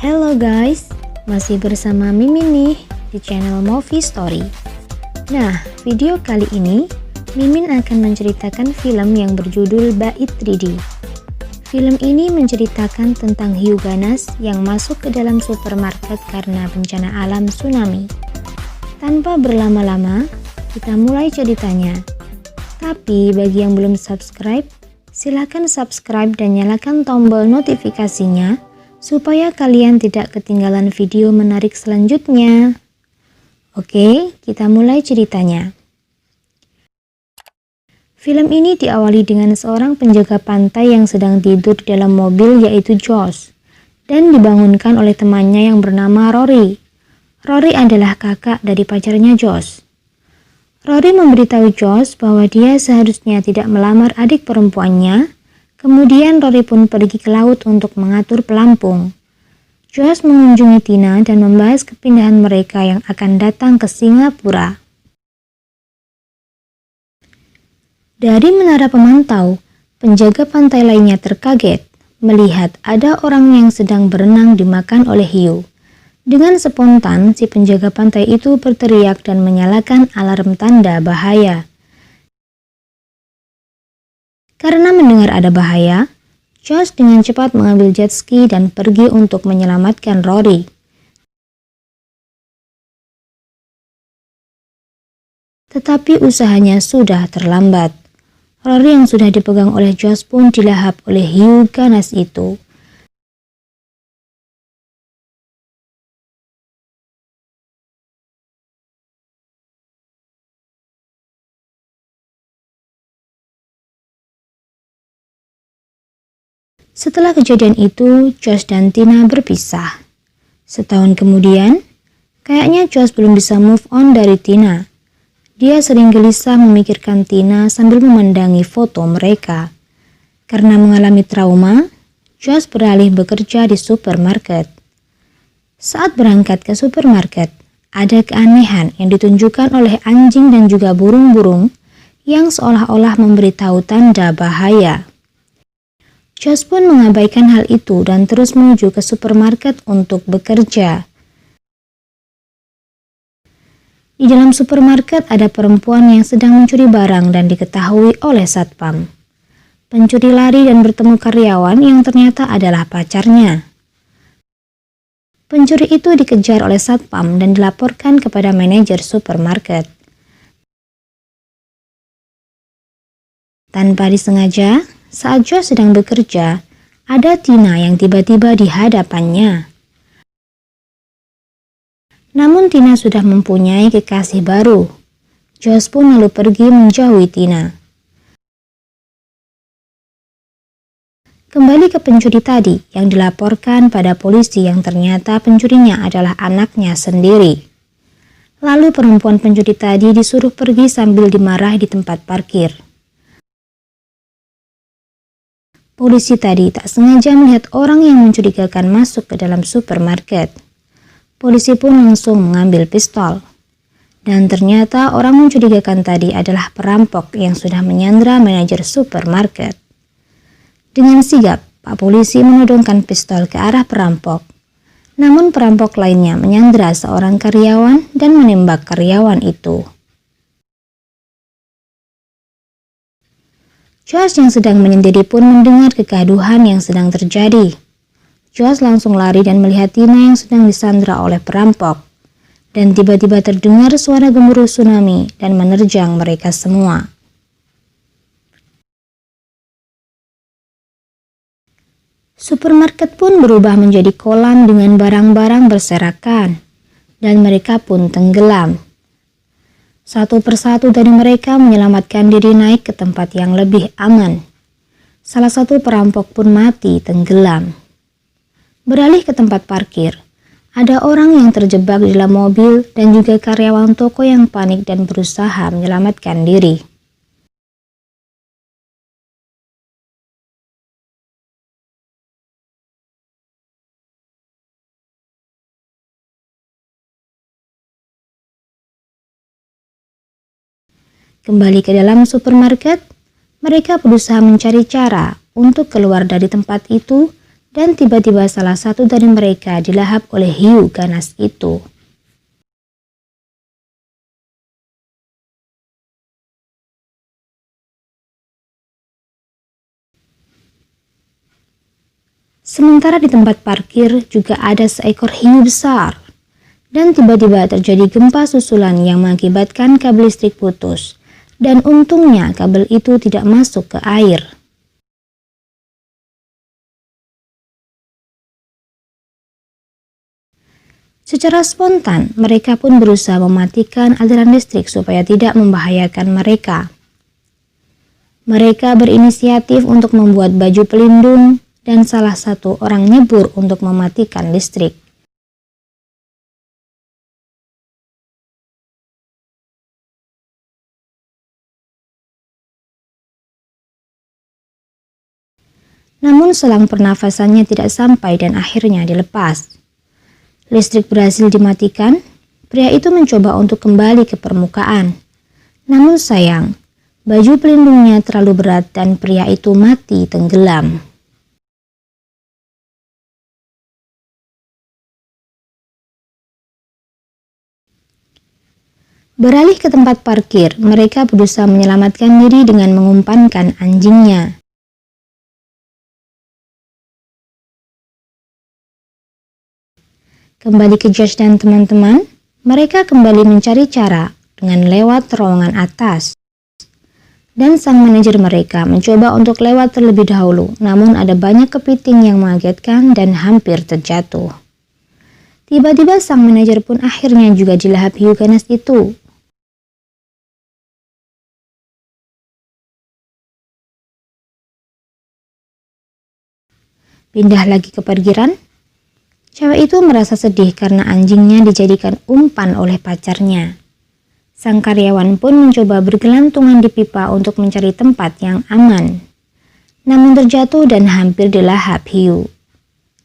Halo guys, masih bersama Mimin nih di channel Movie Story. Nah, video kali ini Mimin akan menceritakan film yang berjudul Bait 3D. Film ini menceritakan tentang hiu ganas yang masuk ke dalam supermarket karena bencana alam tsunami. Tanpa berlama-lama, kita mulai ceritanya. Tapi bagi yang belum subscribe, silahkan subscribe dan nyalakan tombol notifikasinya supaya kalian tidak ketinggalan video menarik selanjutnya. Oke, kita mulai ceritanya. Film ini diawali dengan seorang penjaga pantai yang sedang tidur di dalam mobil, yaitu Josh, dan dibangunkan oleh temannya yang bernama Rory. Rory adalah kakak dari pacarnya Josh. Rory memberitahu Josh bahwa dia seharusnya tidak melamar adik perempuannya. Kemudian Rory pun pergi ke laut untuk mengatur pelampung. Josh mengunjungi Tina dan membahas kepindahan mereka yang akan datang ke Singapura. Dari menara pemantau, penjaga pantai lainnya terkaget melihat ada orang yang sedang berenang dimakan oleh hiu. Dengan spontan, si penjaga pantai itu berteriak dan menyalakan alarm tanda bahaya. Karena mendengar ada bahaya, Josh dengan cepat mengambil jet ski dan pergi untuk menyelamatkan Rory. Tetapi usahanya sudah terlambat. Rory yang sudah dipegang oleh Josh pun dilahap oleh hiu ganas itu. Setelah kejadian itu, Josh dan Tina berpisah. Setahun kemudian, kayaknya Josh belum bisa move on dari Tina. Dia sering gelisah memikirkan Tina sambil memandangi foto mereka. Karena mengalami trauma, Josh beralih bekerja di supermarket. Saat berangkat ke supermarket, ada keanehan yang ditunjukkan oleh anjing dan juga burung-burung yang seolah-olah memberitahu tanda bahaya. Josh pun mengabaikan hal itu dan terus menuju ke supermarket untuk bekerja. Di dalam supermarket ada perempuan yang sedang mencuri barang dan diketahui oleh satpam. Pencuri lari dan bertemu karyawan yang ternyata adalah pacarnya. Pencuri itu dikejar oleh satpam dan dilaporkan kepada manajer supermarket. Tanpa disengaja, saat Josh sedang bekerja, ada Tina yang tiba-tiba di hadapannya. Namun Tina sudah mempunyai kekasih baru. Josh pun lalu pergi menjauhi Tina. Kembali ke pencuri tadi yang dilaporkan pada polisi yang ternyata pencurinya adalah anaknya sendiri. Lalu perempuan pencuri tadi disuruh pergi sambil dimarahi di tempat parkir. Polisi tadi tak sengaja melihat orang yang mencurigakan masuk ke dalam supermarket. Polisi pun langsung mengambil pistol. Dan ternyata orang mencurigakan tadi adalah perampok yang sudah menyandra manajer supermarket. Dengan sigap, Pak Polisi menodongkan pistol ke arah perampok. Namun perampok lainnya menyandra seorang karyawan dan menembak karyawan itu. Josh yang sedang menyendiri pun mendengar kegaduhan yang sedang terjadi. Josh langsung lari dan melihat Tina yang sedang disandra oleh perampok. Dan tiba-tiba terdengar suara gemuruh tsunami dan menerjang mereka semua. Supermarket pun berubah menjadi kolam dengan barang-barang berserakan. Dan mereka pun tenggelam. Satu persatu dari mereka menyelamatkan diri naik ke tempat yang lebih aman. Salah satu perampok pun mati tenggelam. Beralih ke tempat parkir, ada orang yang terjebak di dalam mobil dan juga karyawan toko yang panik dan berusaha menyelamatkan diri. Kembali ke dalam supermarket, mereka berusaha mencari cara untuk keluar dari tempat itu Dan tiba-tiba salah satu dari mereka dilahap oleh hiu ganas itu. Sementara di tempat parkir juga ada seekor hiu besar. Dan tiba-tiba terjadi gempa susulan yang mengakibatkan kabel listrik putus. Dan untungnya kabel itu tidak masuk ke air. Secara spontan, mereka pun berusaha mematikan aliran listrik supaya tidak membahayakan mereka. Mereka berinisiatif untuk membuat baju pelindung dan salah satu orang nyebur untuk mematikan listrik. Namun selang pernafasannya tidak sampai dan akhirnya dilepas. Listrik berhasil dimatikan, pria itu mencoba untuk kembali ke permukaan. Namun sayang, baju pelindungnya terlalu berat dan pria itu mati tenggelam. Beralih ke tempat parkir, mereka berusaha menyelamatkan diri dengan mengumpankan anjingnya. Kembali ke Josh dan teman-teman, mereka kembali mencari cara dengan lewat terowongan atas. Dan sang manajer mereka mencoba untuk lewat terlebih dahulu, namun ada banyak kepiting yang mengagetkan dan hampir terjatuh. Tiba-tiba sang manajer pun akhirnya juga dilahap hiu ganas itu. Pindah lagi ke parkiran, cewek itu merasa sedih karena anjingnya dijadikan umpan oleh pacarnya. Sang karyawan pun mencoba bergelantungan di pipa untuk mencari tempat yang aman. Namun terjatuh dan hampir dilahap hiu.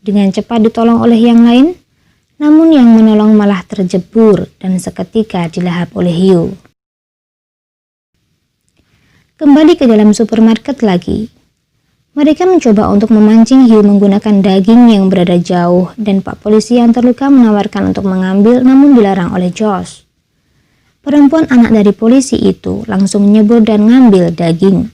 Dengan cepat ditolong oleh yang lain, namun yang menolong malah terjebur dan seketika dilahap oleh hiu. Kembali ke dalam supermarket lagi. Mereka mencoba untuk memancing hiu menggunakan daging yang berada jauh dan Pak Polisi yang terluka menawarkan untuk mengambil namun dilarang oleh Josh. Perempuan anak dari polisi itu langsung nyebur dan ngambil daging.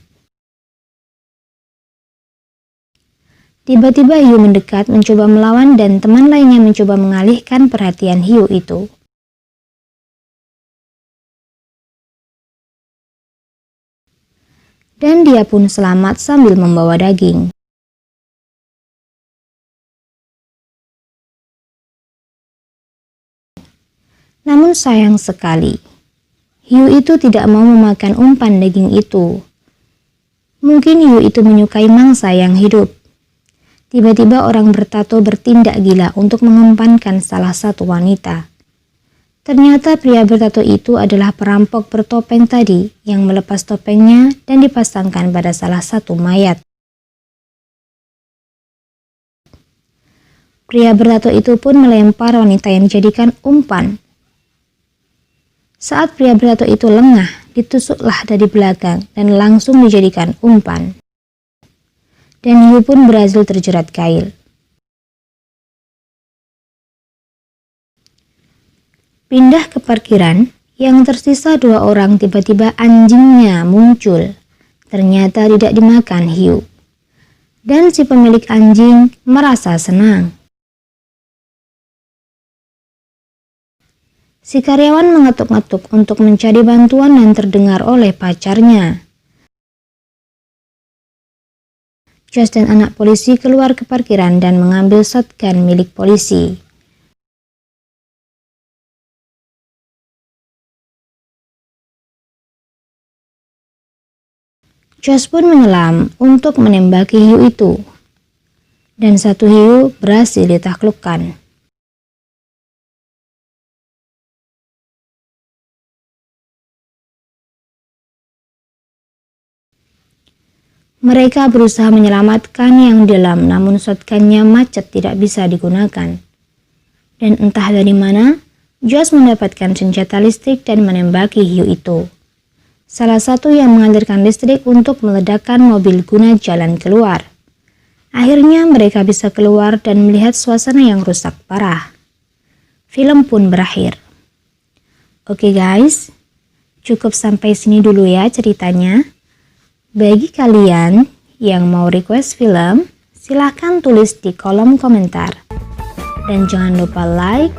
Tiba-tiba hiu mendekat mencoba melawan dan teman lainnya mencoba mengalihkan perhatian hiu itu. Dan dia pun selamat sambil membawa daging. Namun sayang sekali, hiu itu tidak mau memakan umpan daging itu. Mungkin hiu itu menyukai mangsa yang hidup. Tiba-tiba orang bertato bertindak gila untuk mengumpankan salah satu wanita. Ternyata pria bertato itu adalah perampok bertopeng tadi yang melepas topengnya dan dipasangkan pada salah satu mayat. Pria bertato itu pun melempar wanita yang dijadikan umpan. Saat pria bertato itu lengah, ditusuklah dari belakang dan langsung dijadikan umpan. Dan hiu pun berhasil terjerat kail. Pindah ke parkiran, yang tersisa 2 orang tiba-tiba anjingnya muncul. Ternyata tidak dimakan hiu. Dan si pemilik anjing merasa senang. Si karyawan mengetuk-ngetuk untuk mencari bantuan dan terdengar oleh pacarnya. Josh dan anak polisi keluar ke parkiran dan mengambil shotgun milik polisi. Josh pun menyelam untuk menembaki hiu itu. Dan satu hiu berhasil ditaklukkan. Mereka berusaha menyelamatkan yang di dalam, namun shotgunnya macet tidak bisa digunakan. Dan entah dari mana, Josh mendapatkan senjata listrik dan menembaki hiu itu. Salah satu yang mengalirkan listrik untuk meledakkan mobil guna jalan keluar. Akhirnya mereka bisa keluar dan melihat suasana yang rusak parah. Film pun berakhir. Oke guys, cukup sampai sini dulu ya ceritanya. Bagi kalian yang mau request film, silahkan tulis di kolom komentar. Dan jangan lupa like,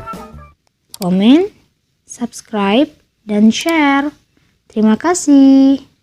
komen, subscribe, dan share. Terima kasih.